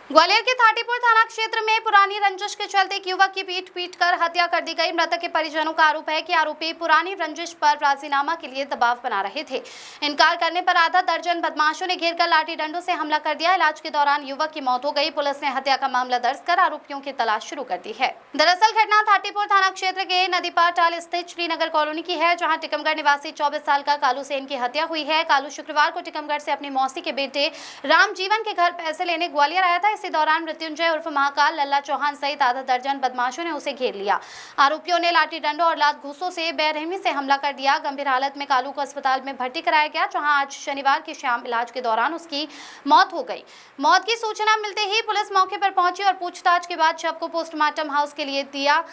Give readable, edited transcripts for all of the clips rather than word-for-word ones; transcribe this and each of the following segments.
ग्वालियर के थाटीपुर थाना क्षेत्र में पुरानी रंजिश के चलते एक युवक की पीट कर हत्या कर दी गई। मृतक के परिजनों का आरोप है कि आरोपी पुरानी रंजिश पर राजीनामा के लिए दबाव बना रहे थे। इनकार करने पर आधा दर्जन बदमाशों ने घेरकर लाठी डंडों से हमला कर दिया। इलाज के दौरान युवक की मौत हो गई। पुलिस ने हत्या का मामला दर्ज कर आरोपियों की तलाश शुरू कर दी है। दरअसल घटना थाटीपुर थाना क्षेत्र के नदीपार टाल स्थित श्रीनगर कॉलोनी की है, जहाँ टिकमगढ़ निवासी 24 साल का कालू सेन की हत्या हुई है। कालू शुक्रवार को टिकमगढ़ से अपनी मौसी के बेटे रामजीवन के घर पैसे लेने ग्वालियर आया था। इसी दौरान मृत्युंजय उर्फ महाकाल लल्ला चौहान सहित आधा दर्जन बदमाशों ने उसे घेर लिया। आरोपियों ने लाठी डंडों और लात घूंसों से बेरहमी से हमला कर दिया। गंभीर हालत में कालू को अस्पताल में भर्ती कराया गया, जहां आज शनिवार की शाम इलाज के दौरान उसकी मौत हो गई। मौत की सूचना मिलते ही पुलिस मौके पर पहुंची और पूछताछ के बाद शव को पोस्टमार्टम हाउस के लिए दिया।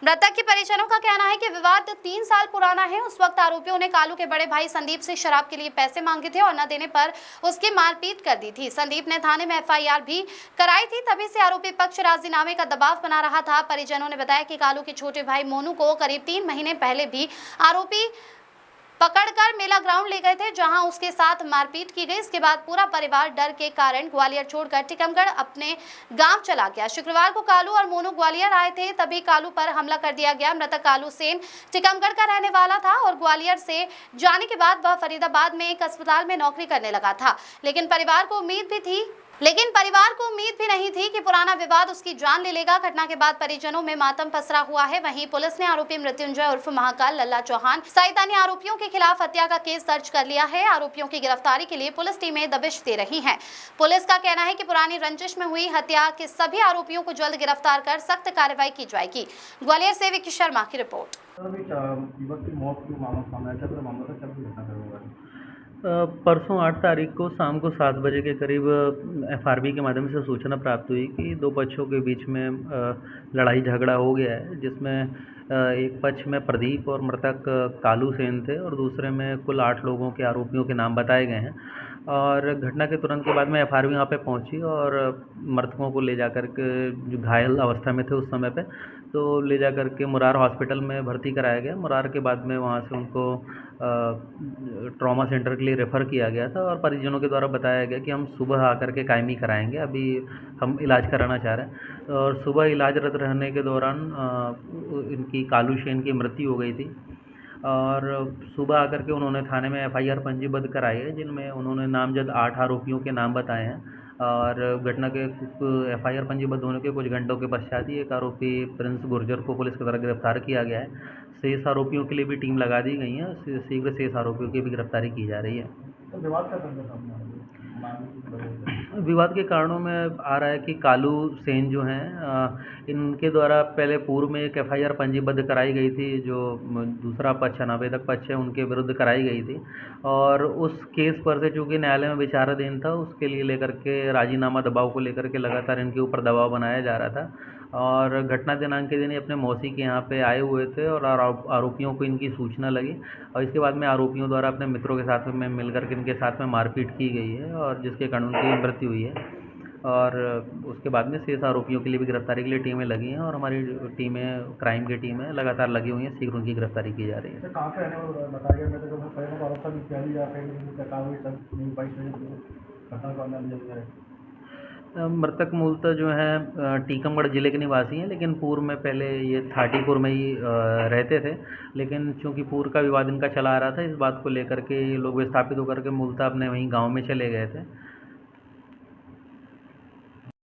मृतक के परिजनों का कहना है कि विवाद 3 साल पुराना है। उस वक्त आरोपियों ने कालू के बड़े भाई संदीप से शराब के लिए पैसे मांगे थे और न देने पर उसकी मारपीट कर दी थी। संदीप ने थाने में एफआईआर भी कराई थी। तभी से आरोपी पक्ष राजीनामे का दबाव बना रहा था। परिजनों ने बताया कि कालू के छोटे भाई मोनू को करीब 3 महीने पहले भी आरोपी पकड़कर मेला ग्राउंड ले गए थे, जहां उसके साथ मारपीट की गई। इसके बाद पूरा परिवार डर के कारण ग्वालियर छोड़कर टिकमगढ़ अपने गांव चला गया। शुक्रवार को कालू और मोनू ग्वालियर आए थे, तभी कालू पर हमला कर दिया गया। मृतक कालू सेन टिकमगढ़ का रहने वाला था और ग्वालियर से जाने के बाद वह फरीदाबाद में एक अस्पताल में नौकरी करने लगा था। लेकिन परिवार को उम्मीद भी नहीं थी कि पुराना विवाद उसकी जान ले लेगा। घटना के बाद परिजनों में मातम पसरा हुआ है। वहीं पुलिस ने आरोपी मृत्युंजय उर्फ महाकाल लल्ला चौहान सहित अन्य आरोपियों के खिलाफ हत्या का केस दर्ज कर लिया है। आरोपियों की गिरफ्तारी के लिए पुलिस टीमें दबिश दे रही हैं। पुलिस का कहना है कि पुरानी रंजिश में हुई हत्या के सभी आरोपियों को जल्द गिरफ्तार कर सख्त कार्रवाई की जाएगी। ग्वालियर से विकी शर्मा की रिपोर्ट। परसों 8 तारीख को शाम को 7 बजे के करीब एफआरबी के माध्यम से सूचना प्राप्त हुई कि दो पक्षों के बीच में लड़ाई झगड़ा हो गया है, जिसमें एक पक्ष में प्रदीप और मृतक कालू सेन थे और दूसरे में कुल 8 लोगों के आरोपियों के नाम बताए गए हैं। और घटना के तुरंत के बाद में एफआरबी वहाँ पे पहुँची और मृतकों को ले जाकर के, जो घायल अवस्था में थे उस समय पे, तो ले जाकर के मुरार हॉस्पिटल में भर्ती कराया गया। मुरार के बाद में वहाँ से उनको ट्रॉमा सेंटर के लिए रेफ़र किया गया था और परिजनों के द्वारा बताया गया कि हम सुबह आकर के कायमी कराएंगे, अभी हम इलाज कराना चाह रहे हैं। और सुबह इलाजरत रहने के दौरान इनकी कालू सेन की मृत्यु हो गई थी और सुबह आकर के उन्होंने थाने में एफआईआर पंजीबद्ध कराई है, जिनमें उन्होंने नामजद 8 आरोपियों के नाम बताए हैं। और घटना के एफआईआर पंजीबद्ध होने के कुछ घंटों के पश्चात ही एक आरोपी प्रिंस गुर्जर को पुलिस के द्वारा गिरफ्तार किया गया है। शेष आरोपियों के लिए भी टीम लगा दी गई है। शीघ्र शेष आरोपियों की भी गिरफ्तारी की जा रही है। तो विवाद का सामने विवाद के कारणों में आ रहा है कि कालू सेन जो हैं, इनके द्वारा पहले पूर्व में एक एफआईआर पंजीबद्ध कराई गई थी, जो दूसरा पक्ष है, आवेदक पक्ष है, उनके विरुद्ध कराई गई थी। और उस केस पर से चूँकि न्यायालय में विचाराधीन था, उसके लिए लेकर के राजीनामा दबाव को लेकर के लगातार इनके ऊपर दबाव बनाया जा रहा था। और घटना दिनांक के दिन ही अपने मौसी के यहाँ पे आए हुए थे और आरोपियों को इनकी सूचना लगी और इसके बाद में आरोपियों द्वारा अपने मित्रों के साथ में मिलकर के इनके साथ में मारपीट की गई है और जिसके कारण उनकी मृत्यु हुई है। और उसके बाद में शेष आरोपियों के लिए भी गिरफ्तारी के लिए टीमें लगी हैं और हमारी टीमें, क्राइम की टीमें लगातार लगी हुई हैं। शीघ्र उनकी गिरफ्तारी की जा रही है। कहाँ पे रहने वाला बताया गया? मैं तो पहले को आरोप भी किया या फिर काफी सब नहीं पाई घटना को अंजाम दिया है। मृतक मूलतः जो है टीकमगढ़ ज़िले के निवासी हैं, लेकिन पूर्व में पहले ये थाटीपुर में ही रहते थे। लेकिन चूंकि पूर्व का विवाद इनका चला आ रहा था, इस बात को लेकर के ये लोग विस्थापित होकर के मूलतः अपने वहीं गांव में चले गए थे।